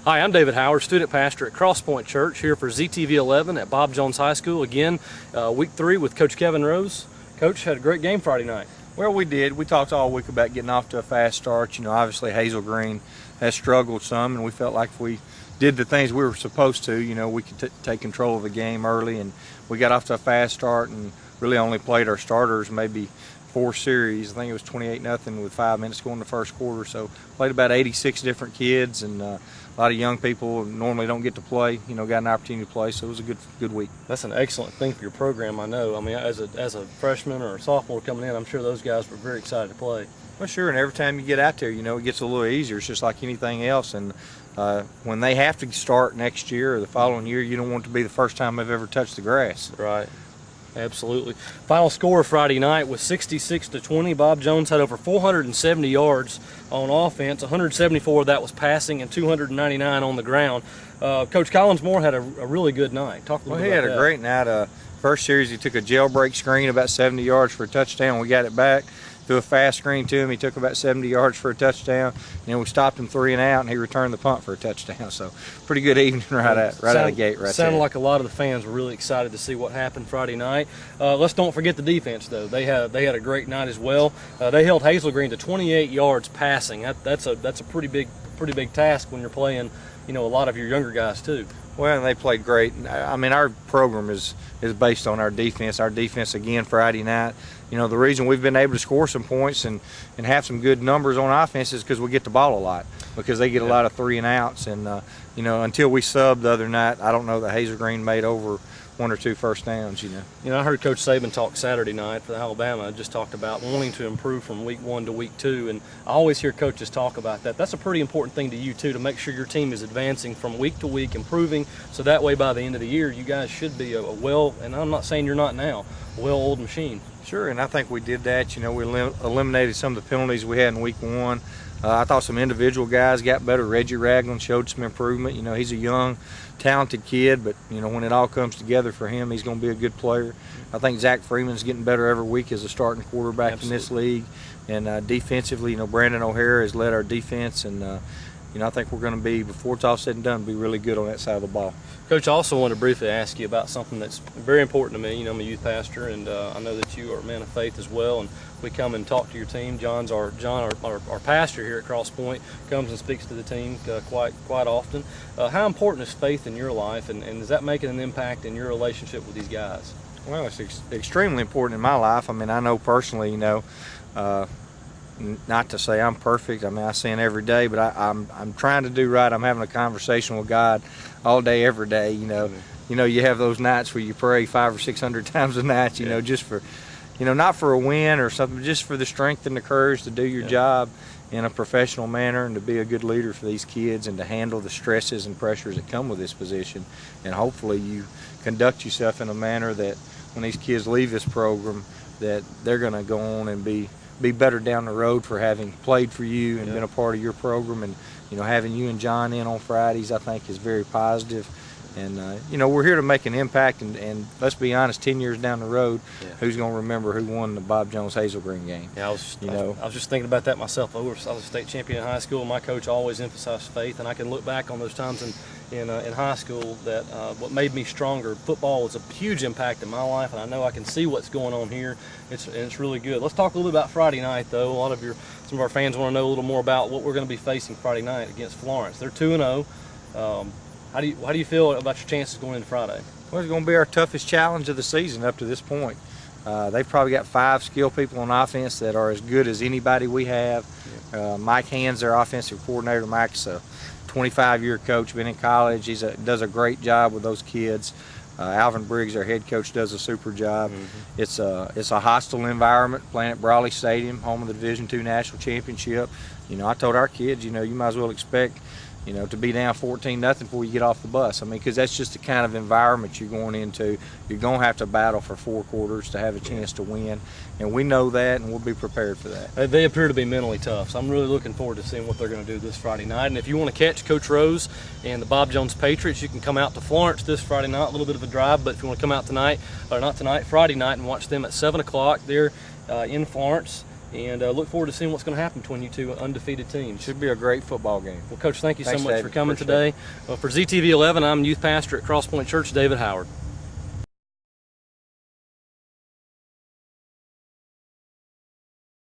Hi, I'm David Howard, student pastor at Crosspointe Church here for ZTV 11 at Bob Jones High School. Again, week 3 with Coach Kevin Rose. Coach, had a great game Friday night. Well, we did. We talked all week about getting off to a fast start. You know, obviously Hazel Green has struggled some, and we felt like if we did the things we were supposed to, you know, we could take control of the game early, and we got off to a fast start and really only played our starters maybe 4 series. I think it was 28-0 with 5 minutes to go in the first quarter. So played about 86 different kids, and a lot of young people normally don't get to play, you know, got an opportunity to play. So it was a good week. That's an excellent thing for your program, I know. I mean, as a freshman or a sophomore coming in, I'm sure those guys were very excited to play. Well, sure, and every time you get out there, you know, it gets a little easier. It's just like anything else. And when they have to start next year or the following year, you don't want it to be the first time they've ever touched the grass. Right. Absolutely. Final score Friday night was 66-20. Bob Jones had over 470 yards on offense. 174 of that was passing and 299 on the ground. Coach Collinsmore had a really good night. Talk a little bit about that. He had a great night. First series, he took a jailbreak screen about 70 yards for a touchdown. We got it back. Threw a fast screen to him. He took about 70 yards for a touchdown. And then we stopped him 3 and out, and he returned the punt for a touchdown. So pretty good evening right out of the gate right there. Sounded like a lot of the fans were really excited to see what happened Friday night. Let's don't forget the defense, though. They had a great night as well. They held Hazel Green to 28 yards passing. That's a pretty big task when you're playing, you know, a lot of your younger guys too. Well, and they played great. I mean, our program is based on our defense. Our defense, again, Friday night. You know, the reason we've been able to score some points and have some good numbers on offense is because we get the ball a lot, because they get a lot of 3 and outs. And, you know, until we subbed the other night, I don't know that Hazel Green made over 1 or 2 first downs, you know. You know, I heard Coach Saban talk Saturday night for Alabama, just talked about wanting to improve from week 1 to week 2, and I always hear coaches talk about that. That's a pretty important thing to you, too, to make sure your team is advancing from week to week, improving, so that way by the end of the year, you guys should be a well, and I'm not saying you're not now, a well-oiled machine. Sure, and I think we did that. You know, we eliminated some of the penalties we had in week 1. I thought some individual guys got better. Reggie Ragland showed some improvement. You know, he's a young, talented kid, but, you know, when it all comes together for him, he's going to be a good player. I think Zach Freeman's getting better every week as a starting quarterback in this league. And defensively, you know, Brandon O'Hara has led our defense, and, you know, I think we're going to be, before it's all said and done, be really good on that side of the ball. Coach, I also want to briefly ask you about something that's very important to me. You know, I'm a youth pastor, and I know that you are a man of faith as well, and we come and talk to your team. John, our pastor here at Crosspointe, comes and speaks to the team quite often. How important is faith in your life, and is that making an impact in your relationship with these guys? Well, it's extremely important in my life. I mean, I know personally, you know, not to say I'm perfect. I mean, I sin every day, but I'm trying to do right. I'm having a conversation with God all day, every day. You know, you have those nights where you pray 500 or 600 times a night. You know, just for, you know, not for a win or something, just for the strength and the courage to do your job in a professional manner and to be a good leader for these kids and to handle the stresses and pressures that come with this position. And hopefully you conduct yourself in a manner that when these kids leave this program, that they're going to go on and be better down the road for having played for you and been a part of your program. And, you know, having you and John in on Fridays, I think, is very positive. And, you know, we're here to make an impact, and let's be honest, 10 years down the road, who's going to remember who won the Bob Jones Hazel Green game? Yeah, I was just thinking about that myself. I was a state champion in high school. My coach always emphasized faith, and I can look back on those times in high school that what made me stronger. Football was a huge impact in my life, and I know I can see what's going on here. It's really good. Let's talk a little bit about Friday night, though. Some of our fans want to know a little more about what we're going to be facing Friday night against Florence. They're 2-0. How do you feel about your chances going into Friday? Well, it's going to be our toughest challenge of the season up to this point. They've probably got 5 skilled people on offense that are as good as anybody we have. Mike Hands, their offensive coordinator. Mike's a 25-year coach, been in college. He does a great job with those kids. Alvin Briggs, our head coach, does a super job. It's a hostile environment, playing at Brawley Stadium, home of the Division II National Championship. You know, I told our kids, you know, you might as well expect, you know, to be down 14-0 before you get off the bus. I mean, because that's just the kind of environment you're going into. You're going to have to battle for 4 quarters to have a chance to win, and we know that, and we'll be prepared for that. They appear to be mentally tough, so I'm really looking forward to seeing what they're going to do this Friday night. And if you want to catch Coach Rose and the Bob Jones Patriots, you can come out to Florence this Friday night. A little bit of a drive, but if you want to come out tonight, or not tonight, Friday night, and watch them at 7 o'clock, they're in Florence. and look forward to seeing what's going to happen between you two undefeated teams. Should be a great football game. Well, Coach, thanks so much David. for coming Appreciate today. For ZTV 11, I'm youth pastor at Crosspointe Church, David Howard.